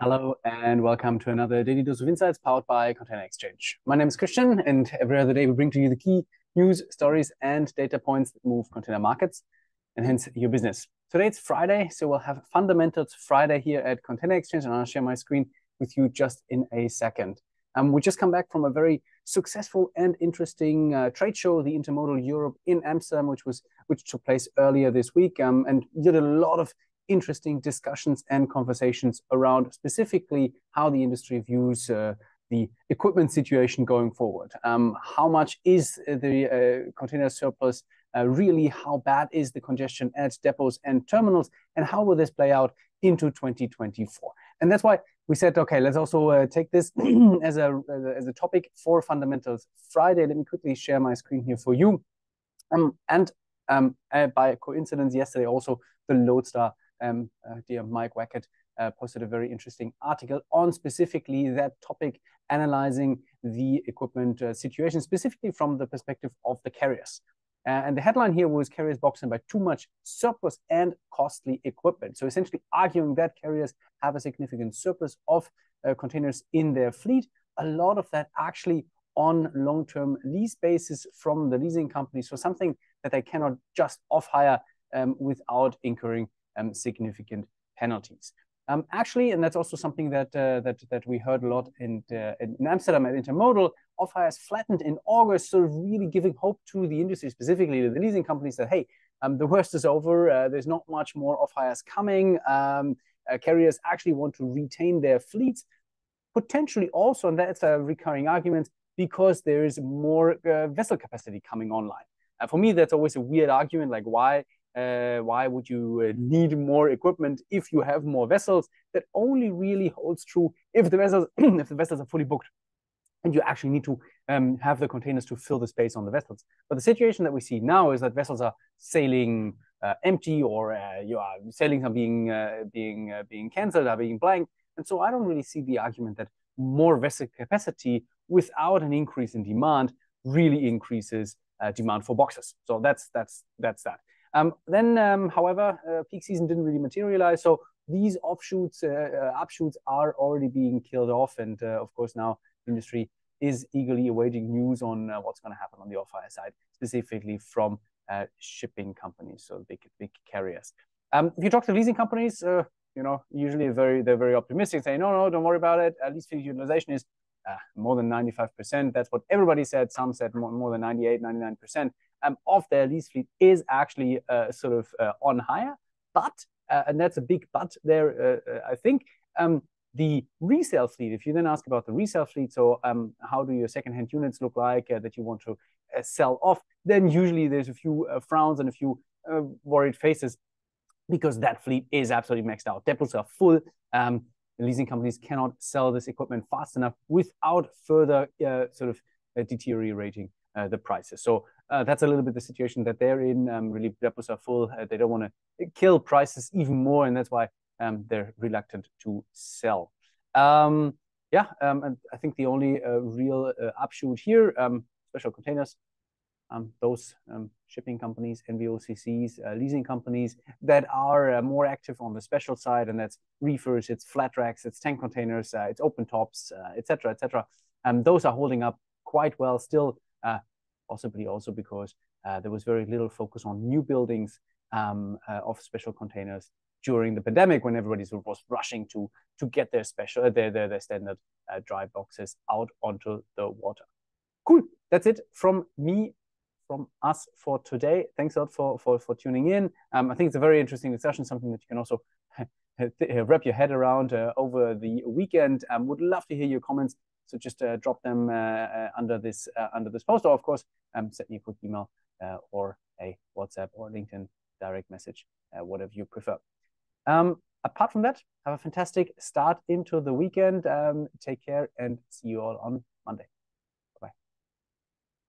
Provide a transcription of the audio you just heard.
Hello and welcome to another Daily Dose of Insights powered by Container Exchange. My name is Christian, and every other day we bring to you the key news, stories, and data points that move container markets and hence your business. Today it's Friday, so we'll have Fundamentals Friday here at Container Exchange, and I'll share my screen with you just in a second. We just come back from a very successful and interesting trade show, the Intermodal Europe in Amsterdam, which took place earlier this week, and we did a lot of interesting discussions and conversations around specifically how the industry views the equipment situation going forward. How much is the container surplus really? How bad is the congestion at depots and terminals? And how will this play out into 2024? And that's why we said, okay, let's also take this as a topic for Fundamentals Friday. Let me quickly share my screen here for you. By coincidence, yesterday also the Lodestar dear Mike Wackett posted a very interesting article on specifically that topic, analyzing the equipment situation, specifically from the perspective of the carriers. And the headline here was "Carriers boxed in by too much surplus and costly equipment." So essentially arguing that carriers have a significant surplus of containers in their fleet, a lot of that actually on long-term lease basis from the leasing companies, so something that they cannot just off-hire without incurring significant penalties. Actually, and that's also something that we heard a lot in Amsterdam at Intermodal, off-hires flattened in August, so really giving hope to the industry, specifically to the leasing companies, that hey, the worst is over. There's not much more off-hires coming. Carriers actually want to retain their fleets, potentially also, and that's a recurring argument, because there is more vessel capacity coming online. For me, that's always a weird argument, like why would you need more equipment if you have more vessels? That only really holds true if the vessels if the vessels are fully booked and you actually need to have the containers to fill the space on the vessels. But the situation that we see now is that vessels are sailing empty, or sailings are being cancelled, are being blank. And so I don't really see the argument that more vessel capacity without an increase in demand really increases demand for boxes. So that's that. However, peak season didn't really materialize. So these upshoots are already being killed off. And of course, now the industry is eagerly awaiting news on what's going to happen on the off-hire side, specifically from shipping companies, so big carriers. If you talk to leasing companies, usually they're very optimistic, saying, no, don't worry about it. Lease fleet utilization is more than 95%. That's what everybody said. Some said more than 98, 99%. Of their lease fleet is actually on hire. But, and that's a big but there, I think, the resale fleet, if you then ask about the resale fleet, so how do your secondhand units look like that you want to sell off, then usually there's a few frowns and a few worried faces, because that fleet is absolutely maxed out. Depots are full. The leasing companies cannot sell this equipment fast enough without further deteriorating the prices. So that's a little bit the situation that they're in. Really, depots are full. They don't want to kill prices even more, and that's why they're reluctant to sell. And I think the only real upshoot here, special containers, those shipping companies, NVOCCs, leasing companies that are more active on the special side, and that's reefers, it's flat racks, it's tank containers, it's open tops, etc., etc. Those are holding up quite well still, possibly also because there was very little focus on new buildings of special containers during the pandemic, when everybody was rushing to get their standard dry boxes out onto the water. Cool. That's it from me, from us for today. Thanks a lot for tuning in. I think it's a very interesting discussion, something that you can also wrap your head around over the weekend. Would love to hear your comments. So just drop them under this post, or of course, send me a quick email or a WhatsApp or LinkedIn direct message, whatever you prefer. Apart from that, have a fantastic start into the weekend. Take care and see you all on Monday.